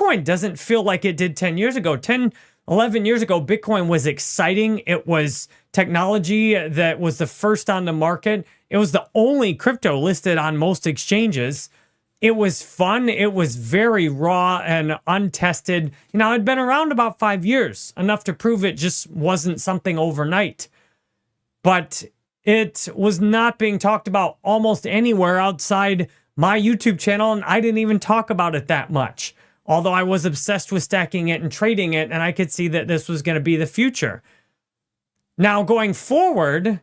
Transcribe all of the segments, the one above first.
Bitcoin doesn't feel like it did 10 years ago. 10, 11 years ago, Bitcoin was exciting. It was technology that was the first on the market. It was the only crypto listed on most exchanges. It was fun. It was very raw and untested. You know, it'd been around about 5 years, enough to prove it just wasn't something overnight. But it was not being talked about almost anywhere outside my YouTube channel, and I didn't even talk about it that much. Although I was obsessed with stacking it and trading it, and I could see that this was going to be the future. Now, going forward,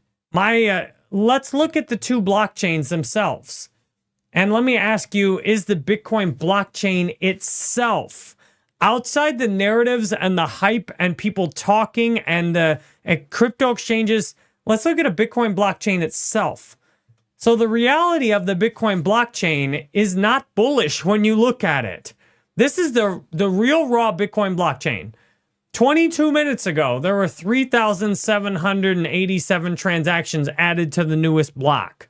let's look at the two blockchains themselves. And let me ask you, is the Bitcoin blockchain itself, outside the narratives and the hype and people talking and the crypto exchanges, let's look at a Bitcoin blockchain itself. So the reality of the Bitcoin blockchain is not bullish when you look at it. This is the real raw Bitcoin blockchain. 22 minutes ago, there were 3,787 transactions added to the newest block.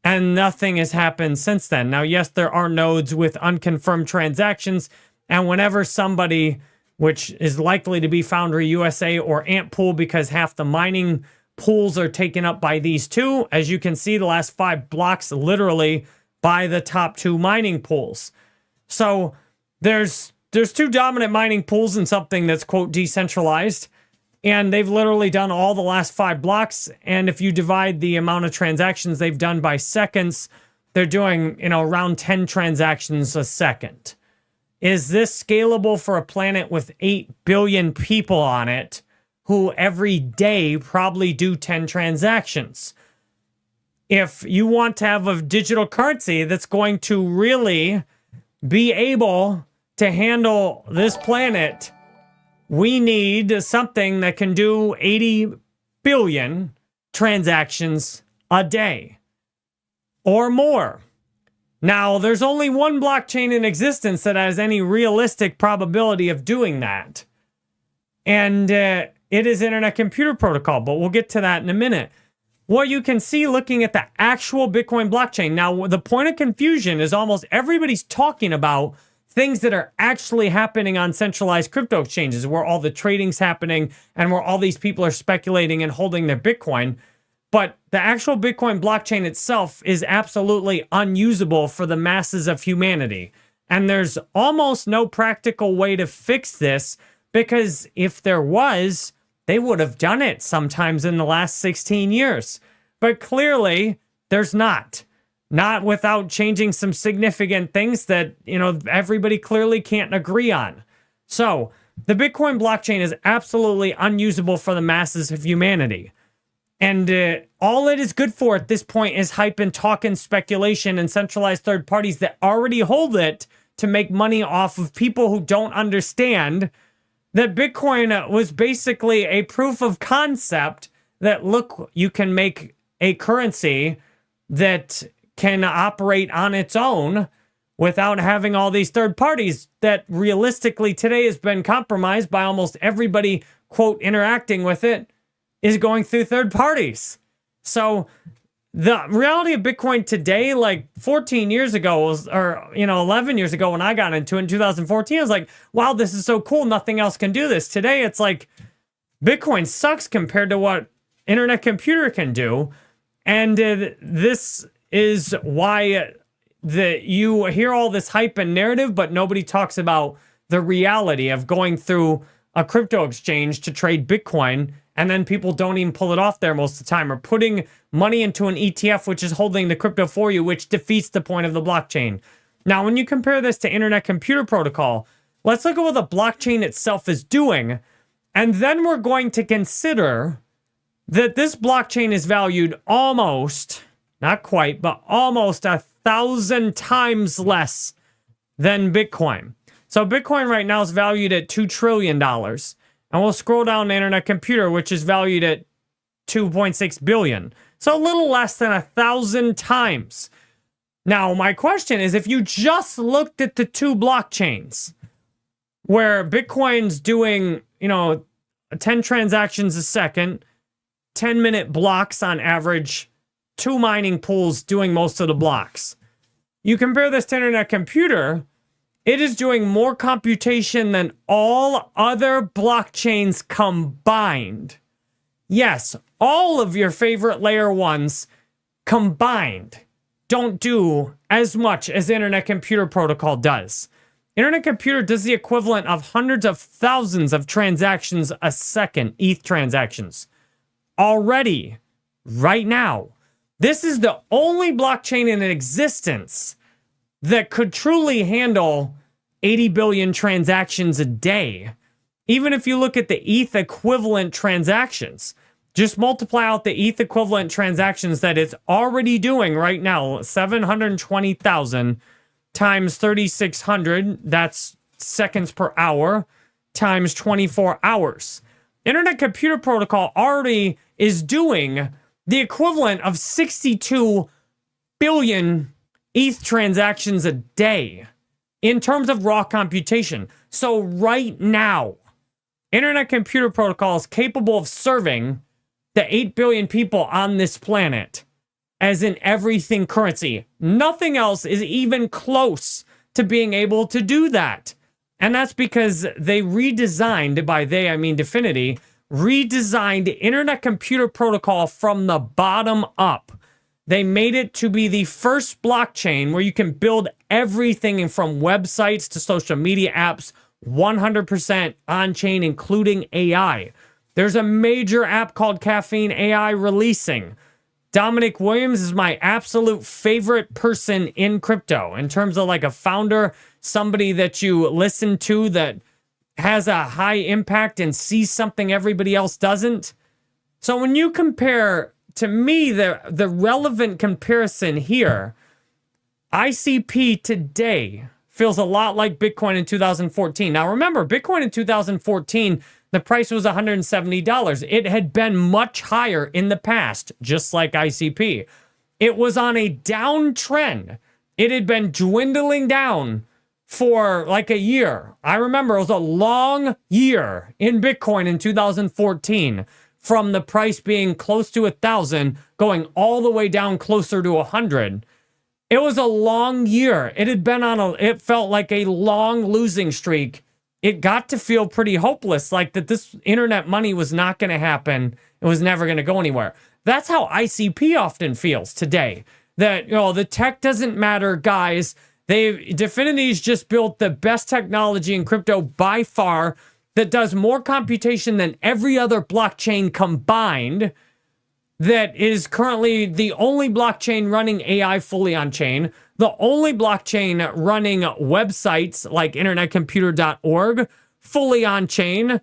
And nothing has happened since then. Now, yes, there are nodes with unconfirmed transactions. And whenever somebody, which is likely to be Foundry USA or Antpool, because half the mining pools are taken up by these two. As you can see, the last 5 blocks literally by the top 2 mining pools. So there's 2 dominant mining pools and something that's, quote, decentralized. And they've literally done all the last 5 blocks. And if you divide the amount of transactions they've done by seconds, they're doing, around 10 transactions a second. Is this scalable for a planet with 8 billion people on it who every day probably do 10 transactions? If you want to have a digital currency that's going to really be able to handle this planet, we need something that can do 80 billion transactions a day or more. Now, there's only one blockchain in existence that has any realistic probability of doing that. And it is Internet Computer Protocol, but we'll get to that in a minute. What you can see looking at the actual Bitcoin blockchain. Now, the point of confusion is almost everybody's talking about things that are actually happening on centralized crypto exchanges, where all the trading's happening and where all these people are speculating and holding their Bitcoin. But the actual Bitcoin blockchain itself is absolutely unusable for the masses of humanity. And there's almost no practical way to fix this, because if there was, they would have done it sometimes in the last 16 years. But clearly, there's not. Not without changing some significant things that, everybody clearly can't agree on. So, the Bitcoin blockchain is absolutely unusable for the masses of humanity. And all it is good for at this point is hype and talk and speculation and centralized third parties that already hold it to make money off of people who don't understand that Bitcoin was basically a proof of concept that, look, you can make a currency that can operate on its own without having all these third parties that realistically today has been compromised by almost everybody, quote, interacting with it is going through third parties. So the reality of Bitcoin today, like 14 years ago, or 11 years ago when I got into it in 2014, I was like, wow, this is so cool. Nothing else can do this. Today, it's like Bitcoin sucks compared to what Internet Computer can do. And this is why you hear all this hype and narrative, but nobody talks about the reality of going through a crypto exchange to trade Bitcoin, and then people don't even pull it off there most of the time, or putting money into an ETF, which is holding the crypto for you, which defeats the point of the blockchain. Now, when you compare this to Internet Computer Protocol, let's look at what the blockchain itself is doing, and then we're going to consider that this blockchain is valued almost, not quite, but almost 1,000 times less than Bitcoin. So Bitcoin right now is valued at $2 trillion. And we'll scroll down to Internet Computer, which is valued at 2.6 billion. So a little less than 1,000 times. Now, my question is, if you just looked at the two blockchains, where Bitcoin's doing, 10 transactions a second, 10-minute blocks on average, 2 mining pools doing most of the blocks. You compare this to Internet Computer, It is doing more computation than all other blockchains combined. Yes, all of your favorite layer ones combined don't do as much as Internet Computer Protocol does. Internet Computer does the equivalent of hundreds of thousands of transactions a second, ETH transactions. Already, right now. This is the only blockchain in existence that could truly handle 80 billion transactions a day. Even if you look at the ETH equivalent transactions, just multiply out the ETH equivalent transactions that it's already doing right now, 720,000 times 3,600, that's seconds per hour, times 24 hours. Internet Computer Protocol already is doing the equivalent of 62 billion ETH transactions a day in terms of raw computation. So right now, Internet Computer Protocol is capable of serving the 8 billion people on this planet as in everything currency. Nothing else is even close to being able to do that. And that's because they redesigned, by they I mean Dfinity, redesigned Internet Computer Protocol from the bottom up. They made it to be the first blockchain where you can build everything from websites to social media apps 100% on-chain, including AI. There's a major app called Caffeine AI releasing. Dominic Williams is my absolute favorite person in crypto in terms of like a founder, somebody that you listen to that has a high impact and sees something everybody else doesn't. So when you compare, to me, the relevant comparison here, ICP today feels a lot like Bitcoin in 2014. Now remember, Bitcoin in 2014, the price was $170. It had been much higher in the past, just like ICP. It was on a downtrend. It had been dwindling down for like a year. I remember it was a long year in Bitcoin in 2014, from the price being close to 1,000 going all the way down closer to 100. It was a long year. It had been on it felt like a long losing streak. It got to feel pretty hopeless, like that this internet money was not going to happen. It was never going to go anywhere. That's how ICP often feels today. That, you know, the tech doesn't matter, guys. Dfinity's just built the best technology in crypto by far that does more computation than every other blockchain combined, that is currently the only blockchain running AI fully on chain, the only blockchain running websites like internetcomputer.org fully on chain,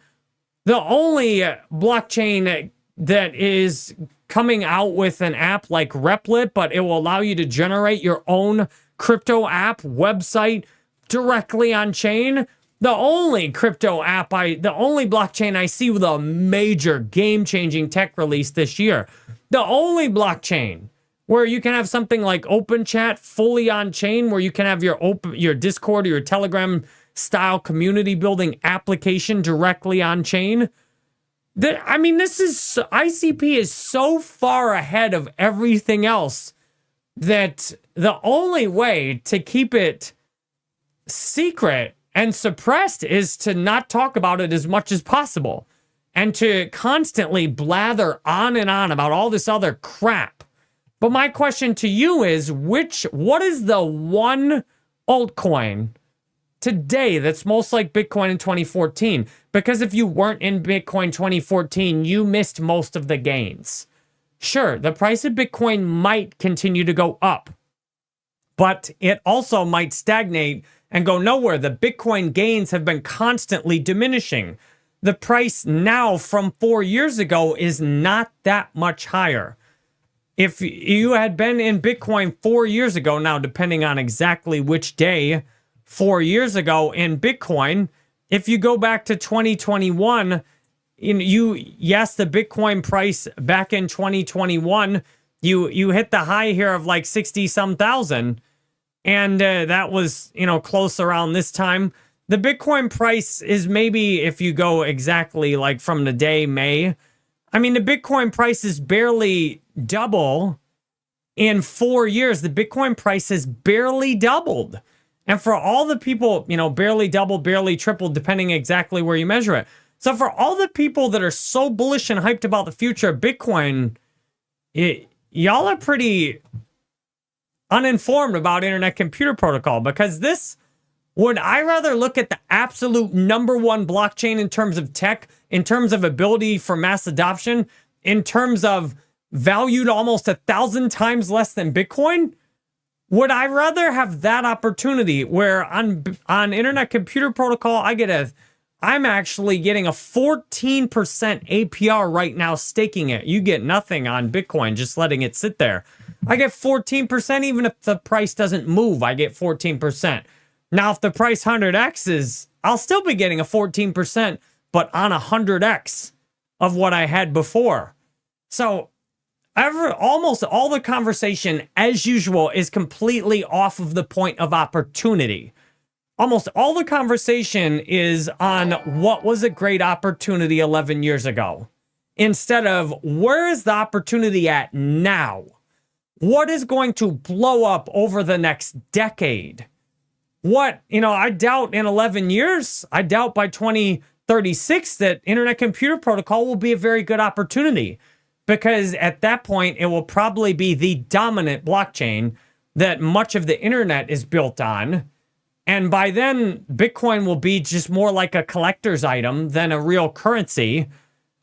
the only blockchain that is coming out with an app like Replit, but it will allow you to generate your own crypto app website directly on chain. The only crypto app, the only blockchain I see with a major game-changing tech release this year. The only blockchain where you can have something like OpenChat fully on chain, where you can have your Discord or your Telegram style community building application directly on chain. ICP is so far ahead of everything else that the only way to keep it secret and suppressed is to not talk about it as much as possible and to constantly blather on and on about all this other crap. But my question to you is, what is the one altcoin today that's most like Bitcoin in 2014? Because if you weren't in Bitcoin 2014, you missed most of the gains. Sure, the price of Bitcoin might continue to go up, but it also might stagnate and go nowhere. The Bitcoin gains have been constantly diminishing. The price now from 4 years ago is not that much higher. If you had been in Bitcoin 4 years ago, now depending on exactly which day 4 years ago in Bitcoin, if you go back to 2021, yes, the Bitcoin price back in 2021, you hit the high here of like 60 some thousand. And that was, close around this time. The Bitcoin price is maybe, if you go exactly like from the day May, the Bitcoin price is barely double in 4 years. The Bitcoin price has barely doubled. And for all the people, barely doubled, barely tripled, depending exactly where you measure it. So for all the people that are so bullish and hyped about the future of Bitcoin, y'all are pretty uninformed about Internet Computer Protocol, because would I rather look at the absolute number one blockchain in terms of tech, in terms of ability for mass adoption, in terms of valued almost 1,000 times less than Bitcoin? Would I rather have that opportunity where on Internet Computer Protocol, I'm actually getting a 14% APR right now staking it. You get nothing on Bitcoin, just letting it sit there. I get 14% even if the price doesn't move. I get 14%. Now, if the price 100x's, I'll still be getting a 14%, but on 100x of what I had before. So almost all the conversation, as usual, is completely off of the point of opportunity. Almost all the conversation is on what was a great opportunity 11 years ago, instead of where is the opportunity at now? What is going to blow up over the next decade? I doubt in 11 years, I doubt by 2036 that Internet Computer Protocol will be a very good opportunity, because at that point, it will probably be the dominant blockchain that much of the internet is built on. And by then, Bitcoin will be just more like a collector's item than a real currency.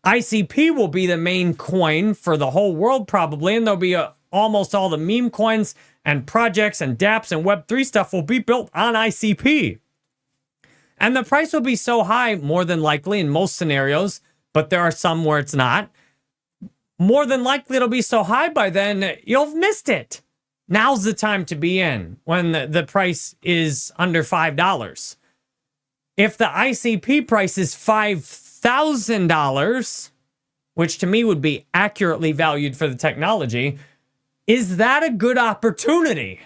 ICP will be the main coin for the whole world probably, and there'll be almost all the meme coins and projects and dApps and Web3 stuff will be built on ICP. And the price will be so high, more than likely in most scenarios, but there are some where it's not. More than likely it'll be so high by then, you'll have missed it. Now's the time to be in when the price is under $5. If the ICP price is $5,000, which to me would be accurately valued for the technology, is that a good opportunity?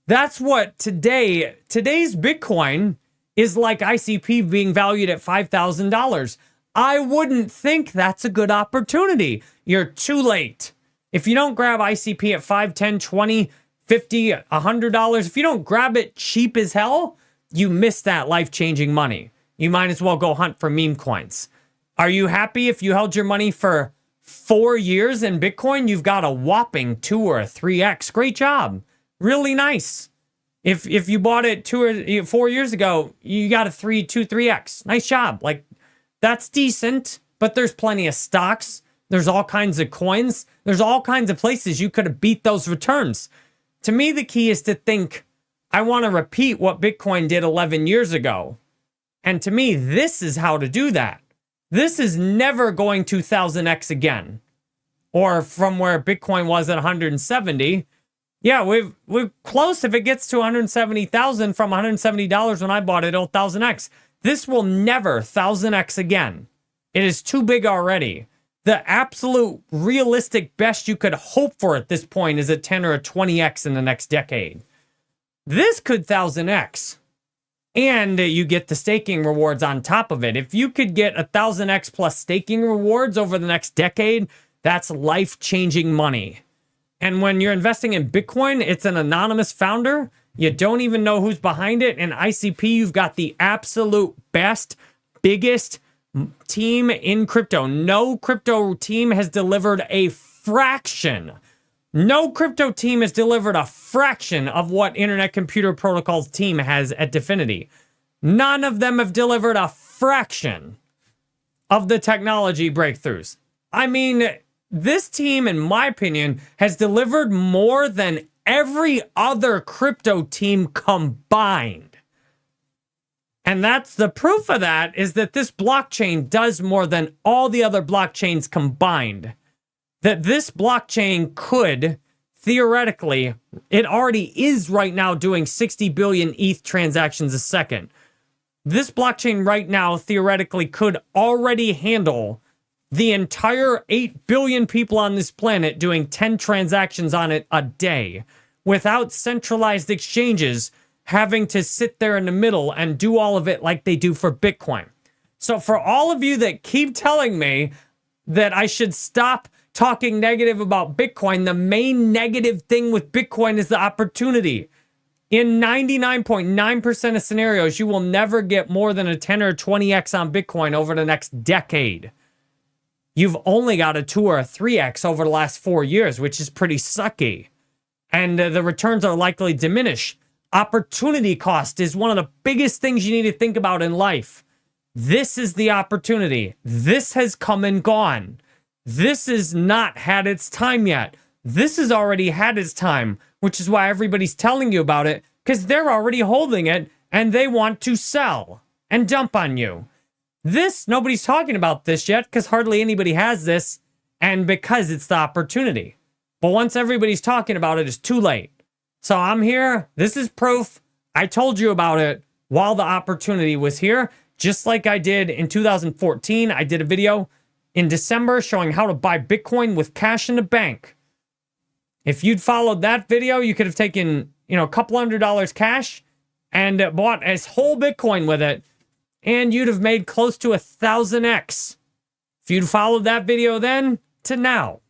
That's what today's Bitcoin is like ICP being valued at $5,000. I wouldn't think that's a good opportunity. You're too late. If you don't grab ICP at $5, $10, $20, $50, $100, if you don't grab it cheap as hell, you miss that life-changing money. You might as well go hunt for meme coins. Are you happy if you held your money for 4 years in Bitcoin? You've got a whopping 2 or a 3x. Great job. Really nice. If you bought it 2 or 4 years ago, you got a 3x. Nice job. Like, that's decent, but there's plenty of stocks. There's all kinds of coins. There's all kinds of places you could have beat those returns. To me, the key is to think, I want to repeat what Bitcoin did 11 years ago. And to me, this is how to do that. This is never going to 1000x again. Or from where Bitcoin was at 170. Yeah, we're close if it gets to 170,000 from $170 when I bought it, 1000x. This will never 1000x again. It is too big already. The absolute realistic best you could hope for at this point is a 10 or a 20x in the next decade. This could 1000x. And you get the staking rewards on top of it. If you could get 1000x plus staking rewards over the next decade, that's life-changing money. And when you're investing in Bitcoin, it's an anonymous founder. You don't even know who's behind it. And ICP, you've got the absolute best, biggest team in crypto. No crypto team has delivered a fraction. No crypto team has delivered a fraction of what Internet Computer Protocol's team has at Dfinity. None of them have delivered a fraction of the technology breakthroughs. I mean, this team, in my opinion, has delivered more than every other crypto team combined. And that's the proof of that, is that this blockchain does more than all the other blockchains combined. That this blockchain could, theoretically, it already is right now doing 60 billion ETH transactions a second. This blockchain right now, theoretically, could already handle the entire 8 billion people on this planet doing 10 transactions on it a day without centralized exchanges having to sit there in the middle and do all of it like they do for Bitcoin. So for all of you that keep telling me that I should stop talking negative about Bitcoin, the main negative thing with Bitcoin is the opportunity. In 99.9% of scenarios, you will never get more than a 10 or 20x on Bitcoin over the next decade. You've only got a 2 or a 3x over the last 4 years, which is pretty sucky. And the returns are likely to diminish. Opportunity cost is one of the biggest things you need to think about in life. This is the opportunity. This has come and gone. This has not had its time yet. This has already had its time, which is why everybody's telling you about it, because they're already holding it and they want to sell and dump on you. This, nobody's talking about this yet because hardly anybody has this, and because it's the opportunity. But once everybody's talking about it, it's too late. So I'm here. This is proof. I told you about it while the opportunity was here, just like I did in 2014. I did a video in December showing how to buy Bitcoin with cash in the bank. If you'd followed that video, you could have taken, a couple $100 cash and bought a whole Bitcoin with it, and you'd have made close to 1,000x. If you'd followed that video then to now.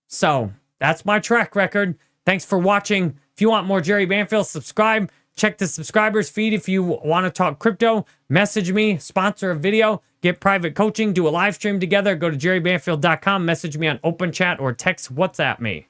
So that's my track record. Thanks for watching. If you want more Jerry Banfield, subscribe. Check the subscribers feed if you want to talk crypto. Message me, sponsor a video, get private coaching, do a live stream together. Go to jerrybanfield.com, message me on open chat, or text WhatsApp me.